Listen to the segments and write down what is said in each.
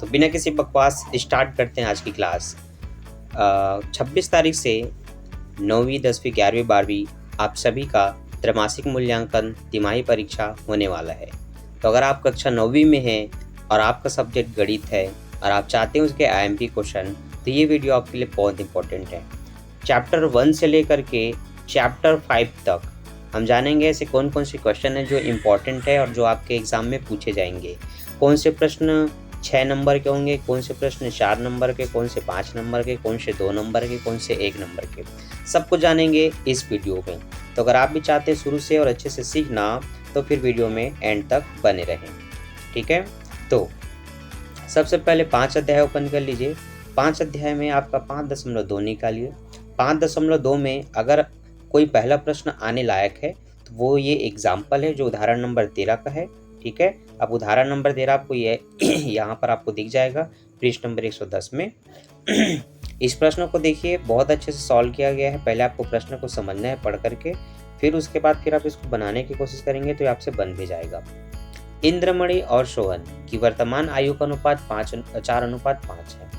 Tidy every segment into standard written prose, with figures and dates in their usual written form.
तो बिना किसी बकवास स्टार्ट करते हैं आज की क्लास। 26 तारीख से 9वीं 10वीं 11वीं 12वीं आप सभी का त्रैमासिक मूल्यांकन तिमाही परीक्षा होने वाला है। तो अगर आप कक्षा 9वीं में हैं और आपका सब्जेक्ट गणित है और आप चाहते हैं उसके आईएमपी क्वेश्चन, तो ये वीडियो आपके लिए बहुत इंपॉर्टेंट है। चैप्टर 1 से लेकर के चैप्टर 5 तक हम जानेंगे ऐसे कौन कौन से क्वेश्चन हैं जो इम्पॉर्टेंट है और जो आपके एग्ज़ाम में पूछे जाएंगे। कौन से प्रश्न 6 नंबर के होंगे, कौन से प्रश्न 4 नंबर के, कौन से 5 नंबर के, कौन से 2 नंबर के, कौन से 1 नंबर के, सब कुछ जानेंगे इस वीडियो में। तो अगर आप भी चाहते हैं शुरू से और अच्छे से सीखना, तो फिर वीडियो में एंड तक बने रहें। ठीक है, तो सबसे पहले 5 अध्याय ओपन कर लीजिए। 5 अध्याय में आपका 5.2 निकालिए। 5.2 में अगर कोई पहला प्रश्न आने लायक है तो वो ये एग्जाम्पल है जो उदाहरण नंबर 13 का है। ठीक है, अब उदाहरण नंबर 13 आपको ये यहाँ पर आपको दिख जाएगा पृष्ठ नंबर 110 में। इस प्रश्न को देखिए, बहुत अच्छे से सॉल्व किया गया है। पहले आपको प्रश्न को समझना है पढ़ करके, फिर उसके बाद फिर आप इसको बनाने की कोशिश करेंगे तो ये आपसे बन भी जाएगा। इंद्रमणि और सोहन की वर्तमान आयु का अनुपात 4:5 है।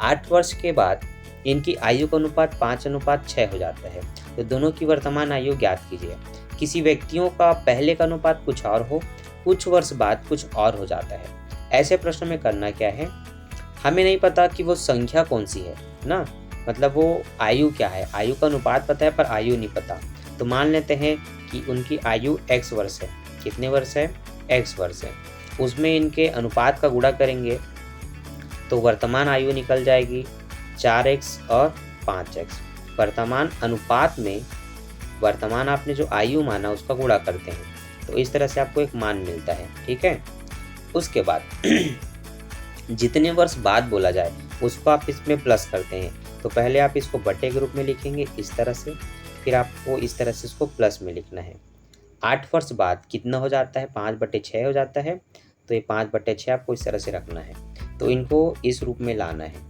8 वर्ष के बाद इनकी आयु का अनुपात 5:6 हो जाता है। तो दोनों की वर्तमान आयु ज्ञात कीजिए। किसी व्यक्तियों का पहले का अनुपात कुछ और हो, कुछ वर्ष बाद कुछ और हो जाता है। ऐसे प्रश्न में करना क्या है, हमें नहीं पता कि वो संख्या कौन सी है ना, मतलब वो आयु क्या है। आयु का अनुपात पता है पर आयु नहीं पता। तो मान लेते हैं कि उनकी आयु x वर्ष है। कितने वर्ष है? x वर्ष है। उसमें इनके अनुपात का गुणा करेंगे तो वर्तमान आयु निकल जाएगी 4x और 5x। वर्तमान अनुपात में वर्तमान आपने जो आयु माना उसका गुणा करते हैं, तो इस तरह से आपको एक मान मिलता है। ठीक है, उसके बाद जितने वर्ष बाद बोला जाए उसको आप इसमें प्लस करते हैं। तो पहले आप इसको बटे के रूप में लिखेंगे इस तरह से, फिर आपको इस तरह से इसको प्लस में लिखना है। 8 वर्ष बाद कितना हो जाता है? 5/6 हो जाता है। तो ये 5/6 आपको इस तरह से रखना है। तो इनको इस रूप में लाना है,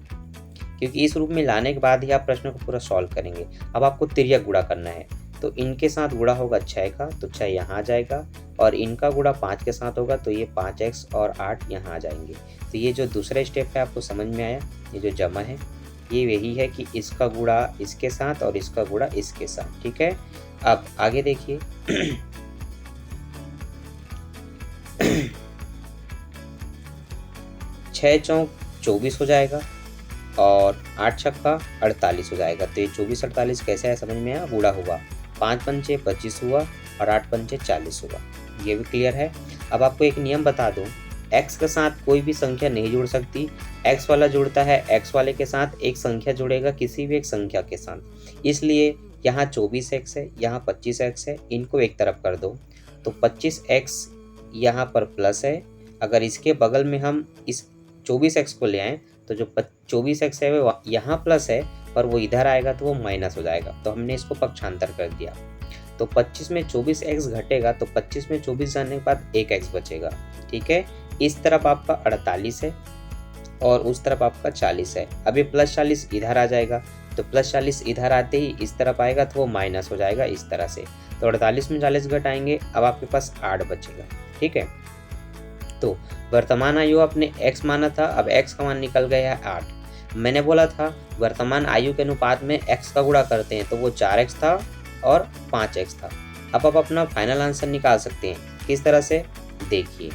क्योंकि इस रूप में लाने के बाद ही आप प्रश्न को पूरा सॉल्व करेंगे। अब आपको तिर्यक गुणा करना है, तो इनके साथ गुणा होगा 6 का, तो 6 यहाँ आ जाएगा, और इनका गुणा 5 के साथ होगा तो ये 5x और 8 यहाँ आ जाएंगे। तो ये जो दूसरा स्टेप है आपको समझ में आया, ये जो जमा है ये यही है कि इसका गुणा इसके साथ और इसका गुणा इसके साथ। ठीक है, अब आगे देखिए। 6 चौक 24 हो जाएगा और 8 छक्का 48 हो जाएगा। तो ये 24-48 कैसे है समझ में आया, गुणा हुआ। 5 पंचे 25 हुआ और 8 पंचे 40 हुआ। ये भी क्लियर है। अब आपको एक नियम बता दूं, x के साथ कोई भी संख्या नहीं जुड़ सकती। x वाला जुड़ता है, x वाले के साथ एक संख्या जुड़ेगा किसी भी एक संख्या के साथ। इसलिए यहाँ 24x है, यहाँ 25x है, इनको एक तरफ कर दो तो 25x यहाँ पर प्लस है। अगर इसके बगल में हम इस 24x को ले आएँ तो जो 24x है वो यहाँ प्लस है, पर वो इधर आएगा तो वो माइनस हो जाएगा। तो हमने इसको पक्षांतर कर दिया। तो 25 में 24x घटेगा तो 25 में 24 जाने के बाद 1x बचेगा। ठीक है, इस तरफ आपका 48 है और उस तरफ आपका 40 है। अभी +40 इधर आ जाएगा, तो +40 इधर आते ही इस तरफ आएगा तो वो माइनस हो जाएगा इस तरह से। तो 48 में 40 घटाएंगे, अब आपके पास 8 बचेगा। ठीक है, तो वर्तमान आयु आपने x माना था, अब x का मान निकल गया है 8। मैंने बोला था वर्तमान आयु के अनुपात में x का गुणा करते हैं, तो वो 4x था और 5x था। अब आप अपना फाइनल आंसर निकाल सकते हैं। किस तरह से, देखिए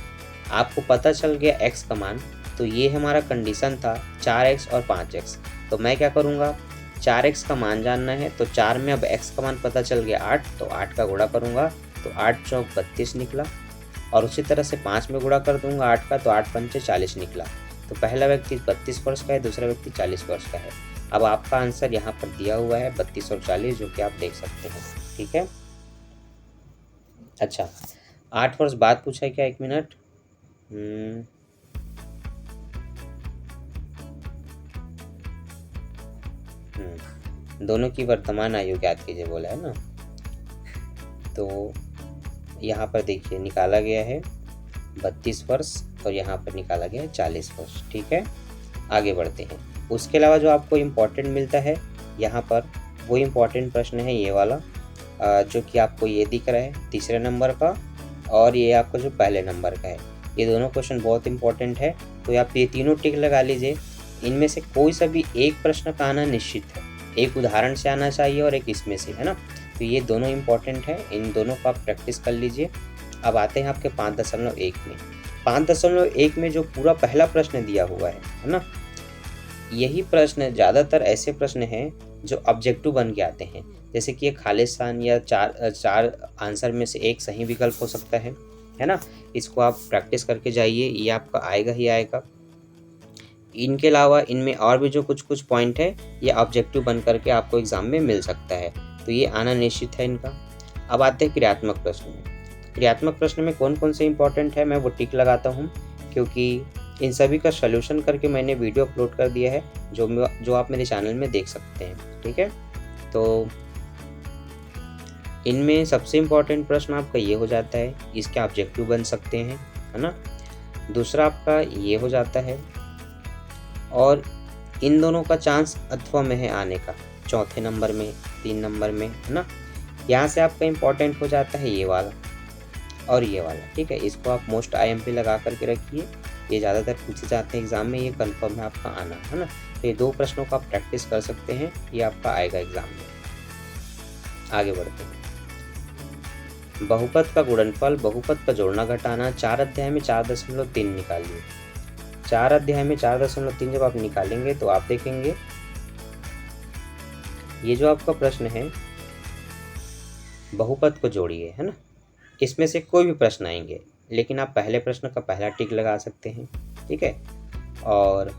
आपको पता चल गया x का मान, तो ये हमारा कंडीशन था 4x और 5x। तो मैं क्या करूँगा, 4x का मान जानना है तो 4 में अब x का मान पता चल गया 8, तो 8 का गुणा करूँगा तो 8 चौक 32 निकला, और उसी तरह से 5 में गुणा कर दूंगा 8 का तो 8 पंचे 40 निकला। तो पहला व्यक्ति 32 वर्ष का है, दूसरा व्यक्ति 40 वर्ष का है। अब आपका आंसर यहाँ पर दिया हुआ है 32 और 40, जो कि आप देख सकते हैं। ठीक है, अच्छा 8 वर्ष बाद पूछा है क्या, 1 मिनट। दोनों की वर्तमान आयु ज्ञात कीजिए बोला है ना, तो यहाँ पर देखिए निकाला गया है 32 वर्ष और यहाँ पर निकाला गया है 40 वर्ष। ठीक है, आगे बढ़ते हैं। उसके अलावा जो आपको इम्पोर्टेंट मिलता है यहाँ पर, वो इम्पोर्टेंट प्रश्न है ये वाला, जो कि आपको ये दिख रहा है तीसरे नंबर का, और ये आपको जो पहले नंबर का है। ये दोनों क्वेश्चन बहुत इंपॉर्टेंट है, तो आप ये तीनों टिक लगा लीजिए। इनमें से कोई सा भी एक प्रश्न का आना निश्चित है, एक उदाहरण से आना चाहिए और एक इसमें से, है ना। तो ये दोनों इंपॉर्टेंट है, इन दोनों को आप प्रैक्टिस कर लीजिए। अब आते हैं आपके 5.1 में। 5.1 में जो पूरा पहला प्रश्न दिया हुआ है ना, यही प्रश्न ज़्यादातर ऐसे प्रश्न हैं जो ऑब्जेक्टिव बन के आते हैं, जैसे कि ये खालिस्तान या चार आंसर में से एक सही विकल्प हो सकता है ना। इसको आप प्रैक्टिस करके जाइए, ये आपका आएगा ही आएगा। इनके अलावा इनमें और भी जो कुछ कुछ पॉइंट है ये ऑब्जेक्टिव बन करके आपको एग्ज़ाम में मिल सकता है, तो ये आना निश्चित है इनका। अब आते हैं क्रियात्मक प्रश्न में। क्रियात्मक प्रश्न में कौन कौन से इंपॉर्टेंट है मैं वो टिक लगाता हूँ, क्योंकि इन सभी का सॉल्यूशन करके मैंने वीडियो अपलोड कर दिया है, जो आप मेरे चैनल में देख सकते हैं, ठीक है। तो इनमें सबसे इम्पॉर्टेंट प्रश्न आपका ये हो जाता है, इसके ऑब्जेक्टिव बन सकते हैं, है ना। दूसरा आपका ये हो जाता है, और इन दोनों का चांस अथवा में है आने का, चौथे नंबर में, 3 नंबर में, है ना। यहाँ से आपका इम्पॉर्टेंट हो जाता है ये वाला और ये वाला, ठीक है। इसको आप मोस्ट IMP लगा करके रखिए, ये ज़्यादातर पूछे जाते हैं एग्ज़ाम में, ये कंफर्म है आपका आना, है ना। तो ये 2 प्रश्नों का आप प्रैक्टिस कर सकते हैं, ये आपका आएगा एग्ज़ाम में। आगे बढ़ते हैं। बहुपद का गुणनफल, बहुपद का जोड़ना घटाना, 4 अध्याय में 4.3 निकालिए। 4 अध्याय में 4.3 जब आप निकालेंगे तो आप देखेंगे ये जो आपका प्रश्न है बहुपद को जोड़िए, है ना। इसमें से कोई भी प्रश्न आएंगे, लेकिन आप पहले प्रश्न का पहला टिक लगा सकते हैं, ठीक है। और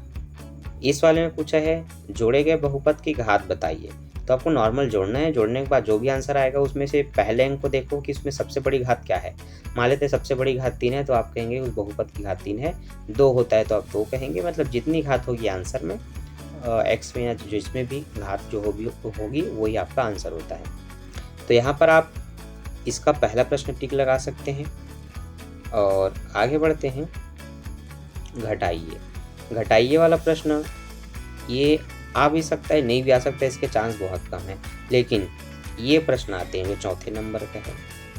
इस वाले में पूछा है जोड़े गए बहुपद की घात बताइए, तो आपको नॉर्मल जोड़ना है। जोड़ने के बाद जो भी आंसर आएगा उसमें से पहले अंक को देखो कि इसमें सबसे बड़ी घात क्या है। मान लेते हैं सबसे बड़ी घात 3 है, तो आप कहेंगे उस बहुपद की घात 3 है। 2 होता है तो आप 2 कहेंगे, मतलब जितनी घात होगी आंसर में एक्स में या जिसमें भी घात जो होगी वही आपका आंसर होता है। तो यहाँ पर आप इसका पहला प्रश्न टिक लगा सकते हैं। और आगे बढ़ते हैं। घटाइए, घटाइए वाला प्रश्न ये आ भी सकता है, नहीं भी आ सकता है, इसके चांस बहुत कम है। लेकिन ये प्रश्न आते हैं जो चौथे नंबर का है,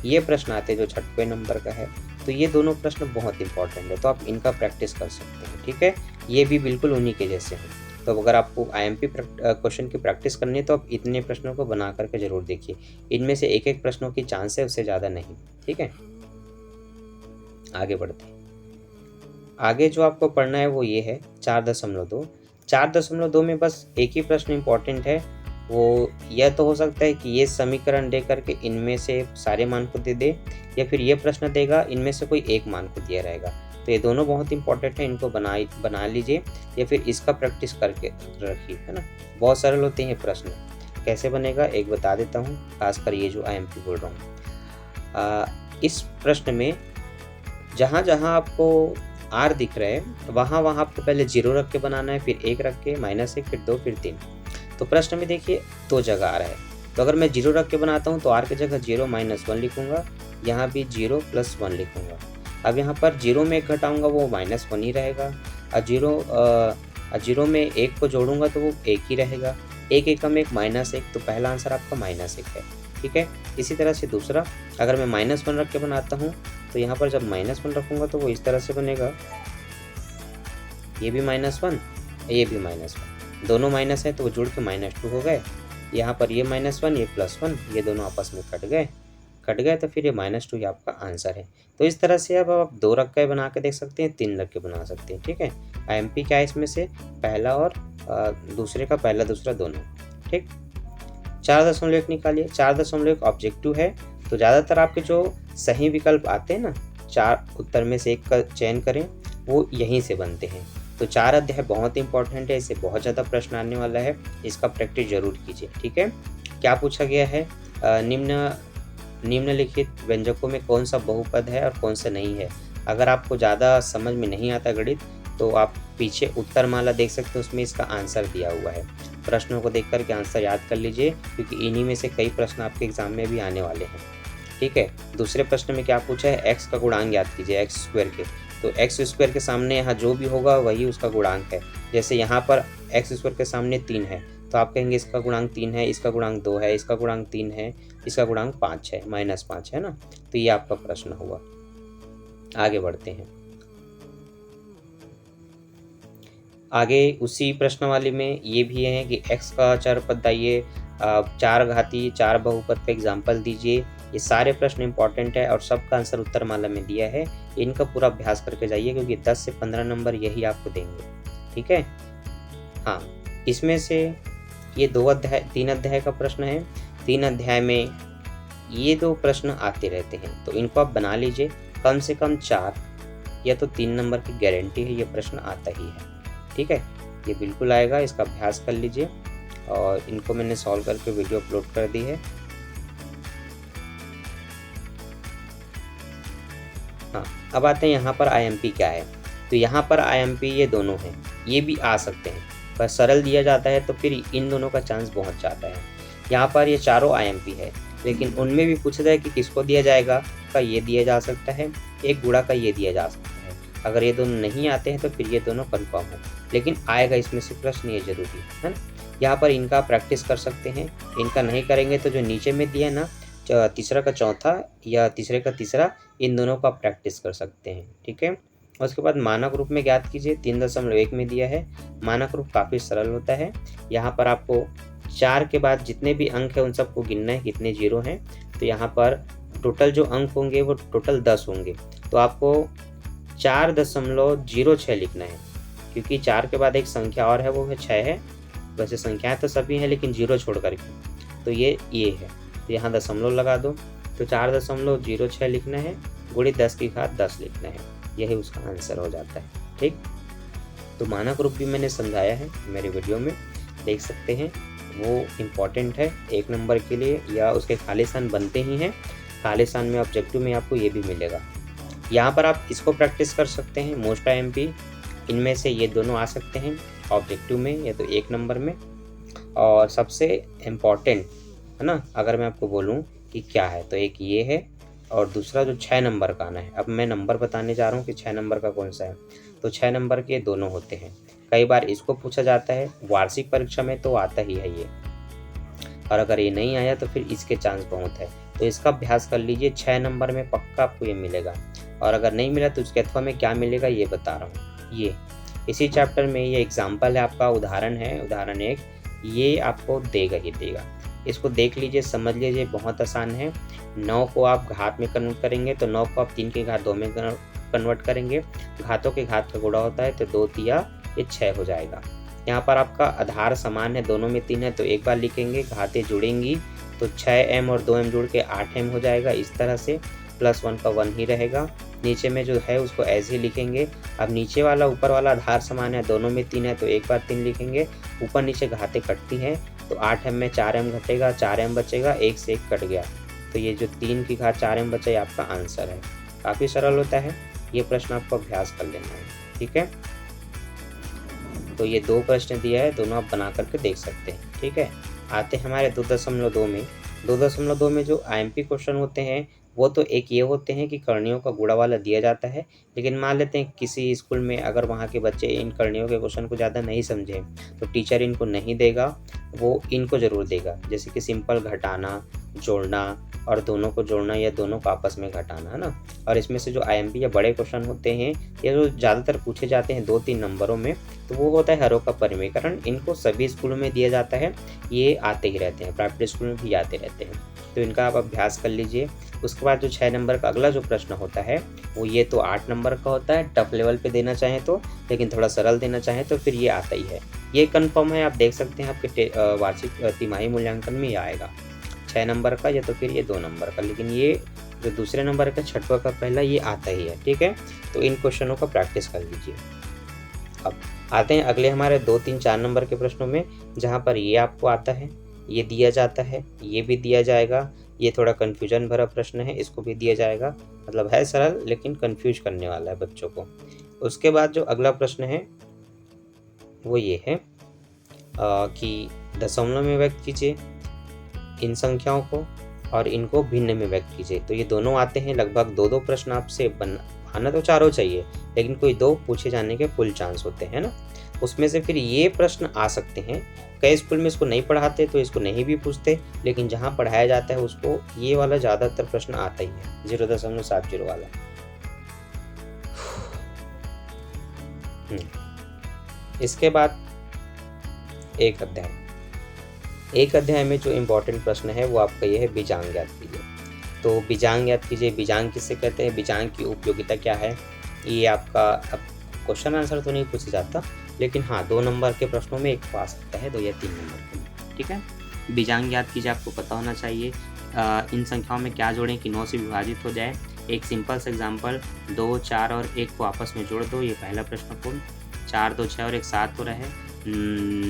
ये प्रश्न आते हैं जो छठवें नंबर का है, तो ये दोनों प्रश्न बहुत इंपॉर्टेंट है, तो आप इनका प्रैक्टिस कर सकते हैं, ठीक है। ये भी बिल्कुल उन्हीं के जैसे हैं। तो अगर आपको IMP क्वेश्चन की प्रैक्टिस करनी है तो आप इतने प्रश्नों को बना करके ज़रूर देखिए। इनमें से एक एक प्रश्नों की चांस है, उससे ज़्यादा नहीं, ठीक है। आगे बढ़ते हैं। आगे जो आपको पढ़ना है वो ये है 4.2। 4.2 में बस एक ही प्रश्न इंपॉर्टेंट है, वो यह तो हो सकता है कि ये समीकरण दे करके इनमें से सारे मान को दे दे, या फिर ये प्रश्न देगा इनमें से कोई एक मान को दिया रहेगा। तो ये दोनों बहुत इंपॉर्टेंट है, इनको बना लीजिए या फिर इसका प्रैक्टिस करके रखिए, है ना। बहुत सरल होते हैं प्रश्न, कैसे बनेगा एक बता देता हूँ, खासकर ये जो IMP बोल रहा हूँ। इस प्रश्न में जहाँ जहाँ आपको R दिख रहा है वहाँ वहाँ आपको पहले 0 रख के बनाना है, फिर 1 रख के, -1, फिर 2, फिर 3। तो प्रश्न में देखिए 2 जगह आ रहा है, तो अगर मैं 0 रख के बनाता हूँ तो R की जगह 0 -1 लिखूँगा, यहाँ भी 0 + 1 लिखूँगा। अब यहाँ पर 0 में 1 घटाऊँगा वो -1 ही रहेगा, और 0 में 1 को जोड़ूँगा तो वो 1 ही रहेगा। 1 एकम 1 -1, तो पहला आंसर आपका -1 है, ठीक है। इसी तरह से दूसरा, अगर मैं -1 रख के बनाता हूँ तो यहाँ पर जब -1 रखूँगा तो वो इस तरह से बनेगा, ये भी -1, ये भी -1, दोनों माइनस है तो वो जुड़ के -2 हो गए। यहाँ पर ये -1, ये +1, ये दोनों आपस में कट गए, तो फिर ये -2 ये आपका आंसर है। तो इस तरह से अब आप 2 रख के बना के देख सकते हैं, 3 रख के बना सकते हैं, ठीक है। IMP क्या है इसमें से, पहला और दूसरे का पहला दूसरा दोनों, ठीक। 4.1 निकालिए। 4.1 ऑब्जेक्टिव है, तो ज़्यादातर आपके जो सही विकल्प आते हैं ना, 4 उत्तर में से एक का चयन करें, वो यहीं से बनते हैं। तो 4 अध्याय बहुत इंपॉर्टेंट है, इससे बहुत ज़्यादा प्रश्न आने वाला है, इसका प्रैक्टिस जरूर कीजिए, ठीक है। क्या पूछा गया है, निम्नलिखित व्यंजकों में कौन सा बहुपद है और कौन सा नहीं है। अगर आपको ज़्यादा समझ में नहीं आता गणित तो आप पीछे उत्तरमाला देख सकते हो, उसमें इसका आंसर दिया हुआ है। प्रश्नों को देख करके आंसर याद कर लीजिए, क्योंकि इन्हीं में से कई प्रश्न आपके एग्जाम में भी आने वाले हैं, ठीक है। दूसरे प्रश्न में क्या पूछा है, x का गुणांक याद कीजिए, x² के, तो x² के सामने यहाँ जो भी होगा वही उसका गुणांक है। जैसे यहाँ पर x² के सामने 3 है, तो आप कहेंगे इसका गुणांक 3 है, इसका गुणांक 2 है, इसका गुणांक 3 है, इसका गुणांक 5 है, -5 है ना। तो ये आपका प्रश्न हुआ। आगे बढ़ते हैं। आगे उसी प्रश्न वाले में ये भी है कि x का चर बताइए, 4 घातीय 4 बहुपद का एग्जाम्पल दीजिए। ये सारे प्रश्न इंपॉर्टेंट है और सबका आंसर उत्तर माला में दिया है। इनका पूरा अभ्यास करके जाइए क्योंकि 10 से 15 नंबर यही आपको देंगे। ठीक है। हाँ, इसमें से ये 3 अध्याय का प्रश्न है। 3 अध्याय में ये 2 प्रश्न आते रहते हैं, तो इनको आप बना लीजिए। कम से कम 4 या तो 3 नंबर की गारंटी है, ये प्रश्न आता ही है। ठीक है, ये बिल्कुल आएगा, इसका अभ्यास कर लीजिए। और इनको मैंने सॉल्व करके वीडियो अपलोड कर दी है। हाँ, अब आते हैं यहाँ पर IMP क्या है। तो यहाँ पर IMP ये दोनों हैं, ये भी आ सकते हैं, पर सरल दिया जाता है तो फिर इन दोनों का चांस पहुँच जाता है। यहाँ पर ये चारों IMP है, लेकिन उनमें भी पूछा जाए कि किसको दिया जाएगा, का ये दिया जा सकता है, एक गुणा का ये दिया जा सकता है। अगर ये दोनों नहीं आते हैं तो फिर ये दोनों कन्फर्म है, लेकिन आएगा इसमें से प्रश्न, ये जरूरी है ना। यहाँ पर इनका प्रैक्टिस कर सकते हैं। इनका नहीं करेंगे तो जो नीचे में दिया ना, तीसरा का चौथा या तीसरे का तीसरा, इन दोनों का प्रैक्टिस कर सकते हैं। ठीक है। उसके बाद मानक रूप में ज्ञात कीजिए, 3.1 में दिया है। मानक रूप काफ़ी सरल होता है। यहाँ पर आपको 4 के बाद जितने भी अंक हैं उन सबको गिनना है, कितने जीरो हैं। तो यहाँ पर टोटल जो अंक होंगे वो टोटल 10 होंगे, तो आपको 4.06 लिखना है, क्योंकि 4 के बाद एक संख्या और है, वो है 6 है। वैसे संख्याएं तो सभी हैं लेकिन जीरो छोड़ करके, तो ये है। तो यहाँ दशमलव लगा दो, तो 4.06 लिखना है, गुणित 10 की घात 10 लिखना है, यही उसका आंसर हो जाता है। ठीक, तो मानक रूप भी मैंने समझाया है मेरे वीडियो में, देख सकते हैं। वो इम्पॉर्टेंट है 1 नंबर के लिए, या उसके खालिस्तान बनते ही हैं। खालिस्तान में ऑब्जेक्टिव में आपको ये भी मिलेगा। यहाँ पर आप इसको प्रैक्टिस कर सकते हैं, मोस्ट IMP इनमें से ये दोनों आ सकते हैं ऑब्जेक्टिव में या तो 1 नंबर में। और सबसे इम्पॉर्टेंट है ना, अगर मैं आपको बोलूँ कि क्या है, तो एक ये है और दूसरा जो 6 नंबर का आना है। अब मैं नंबर बताने जा रहा हूँ कि 6 नंबर का कौन सा है। तो 6 नंबर के दोनों होते हैं। कई बार इसको पूछा जाता है, वार्षिक परीक्षा में तो आता ही है ये, और अगर ये नहीं आया तो फिर इसके चांस बहुत है। तो इसका अभ्यास कर लीजिए, 6 नंबर में पक्का आपको ये मिलेगा। और अगर नहीं मिला तो उसके अथवा में क्या मिलेगा ये बता रहा हूँ। ये इसी चैप्टर में ये एग्जाम्पल है आपका, उदाहरण है, उदाहरण 1, ये आपको देगा ही देगा। इसको देख लीजिए, समझ लीजिए, बहुत आसान है। 9 को आप घात में कन्वर्ट करेंगे तो 9 को आप 3 की घात 2 में कन्वर्ट करेंगे। घातों के घात का गुणा होता है तो 2 तिया ये 6 हो जाएगा। यहाँ पर आपका आधार समान है, दोनों में 3 है, तो एक बार लिखेंगे, घातें जुड़ेंगी तो 6m और 2m जुड़ के 8m हो जाएगा। इस तरह से +1 का 1 ही रहेगा। नीचे में जो है उसको ऐसे ही लिखेंगे। अब नीचे वाला ऊपर वाला आधार समान है, दोनों में 3 है, तो एक बार 3 लिखेंगे। ऊपर नीचे घातें कटती हैं तो 8m में 4m घटेगा, 4m बचेगा, 1 से 1 कट गया, तो ये जो 3 की घात 4m बचा ये आपका आंसर है। काफ़ी सरल होता है, ये प्रश्न आपको अभ्यास कर लेना है। ठीक है, तो ये 2 प्रश्न दिया है, दोनों आप बना करके देख सकते हैं। ठीक है, आते हैं हमारे 2.2 में। 2.2 में जो IMP क्वेश्चन होते हैं वो तो एक ये होते हैं कि करणियों का गुणा वाला दिया जाता है, लेकिन मान लेते हैं किसी स्कूल में अगर वहाँ के बच्चे इन करणियों के क्वेश्चन को ज़्यादा नहीं समझे तो टीचर इनको नहीं देगा, वो इनको ज़रूर देगा। जैसे कि सिंपल घटाना, जोड़ना और दोनों को जोड़ना या दोनों को आपस में घटाना, है ना। और इसमें से जो IMP या बड़े क्वेश्चन होते हैं या जो ज़्यादातर पूछे जाते हैं 2-3 नंबरों में, तो वो होता है हरों का परिमेयकरण। इनको सभी स्कूलों में दिया जाता है, ये आते ही रहते हैं, प्राइवेट स्कूल में भी आते रहते हैं, तो इनका आप अभ्यास कर लीजिए। उसके बाद जो 6 नंबर का अगला जो प्रश्न होता है वो ये तो 8 नंबर का होता है, टफ लेवल पे देना चाहें तो, लेकिन थोड़ा सरल देना चाहें तो फिर ये आता ही है। ये कंफर्म है, आप देख सकते हैं आपके वार्षिक तिमाही मूल्यांकन में ये आएगा 6 नंबर का या तो फिर ये 2 नंबर का, लेकिन ये जो दूसरे नंबर का छठवा का पहला ये आता ही है। ठीक है, तो इन क्वेश्चनों का प्रैक्टिस कर लीजिए। अब आते हैं अगले हमारे 2, 3, 4 नंबर के प्रश्नों में, जहाँ पर ये आपको आता है, ये दिया जाता है, ये भी दिया जाएगा। ये थोड़ा कन्फ्यूजन भरा प्रश्न है, इसको भी दिया जाएगा, मतलब है सरल लेकिन कन्फ्यूज करने वाला है बच्चों को। उसके बाद जो अगला प्रश्न है वो ये है कि दशमलव में व्यक्त कीजिए इन संख्याओं को और इनको भिन्न में व्यक्त कीजिए। तो ये दोनों आते हैं, लगभग 2-2 प्रश्न आपसे आना तो चारों चाहिए, लेकिन कोई 2 पूछे जाने के फुल चांस होते हैं ना। उसमें से फिर ये प्रश्न आ सकते हैं। कई स्कूल में इसको नहीं पढ़ाते तो इसको नहीं भी पूछते, लेकिन जहाँ पढ़ाया जाता है उसको ये वाला ज़्यादातर प्रश्न आता ही है, 0.70 वाला। इसके बाद एक अध्याय में जो इम्पोर्टेंट प्रश्न है वो आपका ये है बीजांग याद कीजिए। तो बीजांग याद कीजिए, बीजांग किसे कहते हैं, बीजांग की उपयोगिता क्या है। ये आपका अब क्वेश्चन आंसर तो नहीं पूछा जाता, लेकिन हाँ 2 नंबर के प्रश्नों में एक आ सकता है, 2 या 3 नंबर के में, ठीक है। बीजांग याद कीजिए, आपको पता होना चाहिए इन संख्याओं में क्या जोड़ें कि 9 से विभाजित हो जाए। एक सिंपल सा एग्जाम्पल, 2, 4 और 1 को आपस में जोड़ दो, ये पहला प्रश्न पूर्ण। 4, 2, 6 और 1 7 हो रहा है,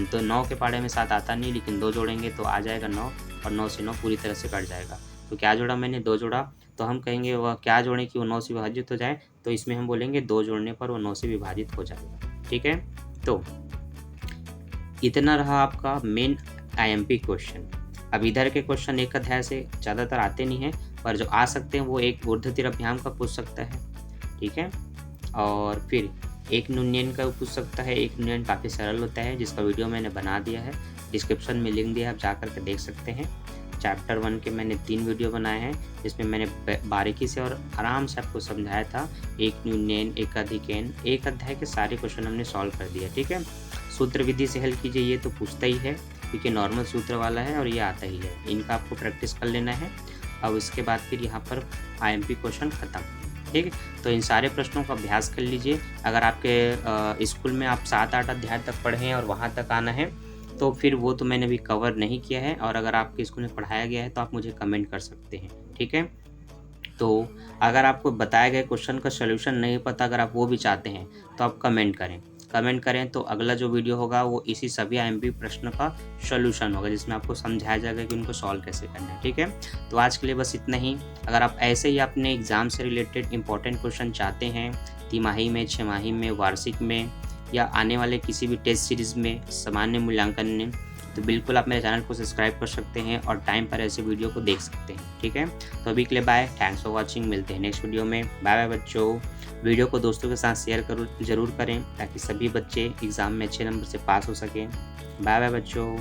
तो 9 के पहाड़े में 7 आता नहीं, लेकिन 2 जोड़ेंगे तो आ जाएगा 9, और 9 से 9 पूरी तरह से कट जाएगा। तो क्या जोड़ा मैंने, 2 जोड़ा, तो हम कहेंगे वह क्या जोड़ें कि वो 9 से विभाजित हो जाए, तो इसमें हम बोलेंगे 2 जोड़ने पर वो 9 से विभाजित हो जाएगा, ठीक है। तो इतना रहा आपका मेन आईएमपी क्वेश्चन। अब इधर के क्वेश्चन एक अध्याय से ज़्यादातर आते नहीं हैं, पर जो आ सकते हैं वो एक ऊर्ध्व अभ्याम का पूछ सकता है, ठीक है। और फिर एक न्यूनयन का पूछ सकता है। एक न्यूनयन काफ़ी सरल होता है, जिसका वीडियो मैंने बना दिया है, डिस्क्रिप्शन में लिंक दिया है, आप जा कर के देख सकते हैं। चैप्टर 1 के मैंने 3 वीडियो बनाए हैं, जिसमें मैंने बारीकी से और आराम से आपको समझाया था एक न्यूनयन, एक अधिकयन, एक अध्याय के सारे क्वेश्चन हमने सॉल्व कर दिया, ठीक है। सूत्र विधि से हल कीजिए, ये तो पूछता ही है क्योंकि नॉर्मल सूत्र वाला है और ये आता ही है, इनका आपको प्रैक्टिस कर लेना है। अब इसके बाद फिर यहाँ पर आईएमपी क्वेश्चन ख़त्म, ठीक है। तो इन सारे प्रश्नों का अभ्यास कर लीजिए। अगर आपके स्कूल में आप 7-8 अध्याय तक पढ़े हैं और वहाँ तक आना है, तो फिर वो तो मैंने अभी कवर नहीं किया है, और अगर आपके स्कूल में पढ़ाया गया है तो आप मुझे कमेंट कर सकते हैं, ठीक है। तो अगर आपको बताए गए क्वेश्चन का सॉल्यूशन नहीं पता, अगर आप वो भी चाहते हैं तो आप कमेंट करें तो अगला जो वीडियो होगा वो इसी सभी आईएमपी प्रश्न का सॉल्यूशन होगा, जिसमें आपको समझाया जाएगा कि उनको सॉल्व कैसे करना है, ठीक है। तो आज के लिए बस इतना ही। अगर आप ऐसे ही अपने एग्ज़ाम से रिलेटेड इंपॉर्टेंट क्वेश्चन चाहते हैं, तिमाही में, छमाही में, वार्षिक में, या आने वाले किसी भी टेस्ट सीरीज़ में, सामान्य मूल्यांकन में, तो बिल्कुल आप मेरे चैनल को सब्सक्राइब कर सकते हैं और टाइम पर ऐसे वीडियो को देख सकते हैं, ठीक है। तो अभी के लिए बाय, थैंक्स फॉर वॉचिंग, मिलते हैं नेक्स्ट वीडियो में। बाय बाय बच्चों। वीडियो को दोस्तों के साथ शेयर ज़रूर करें, ताकि सभी बच्चे एग्ज़ाम में अच्छे नंबर से पास हो सकें। बाय बाय बच्चों।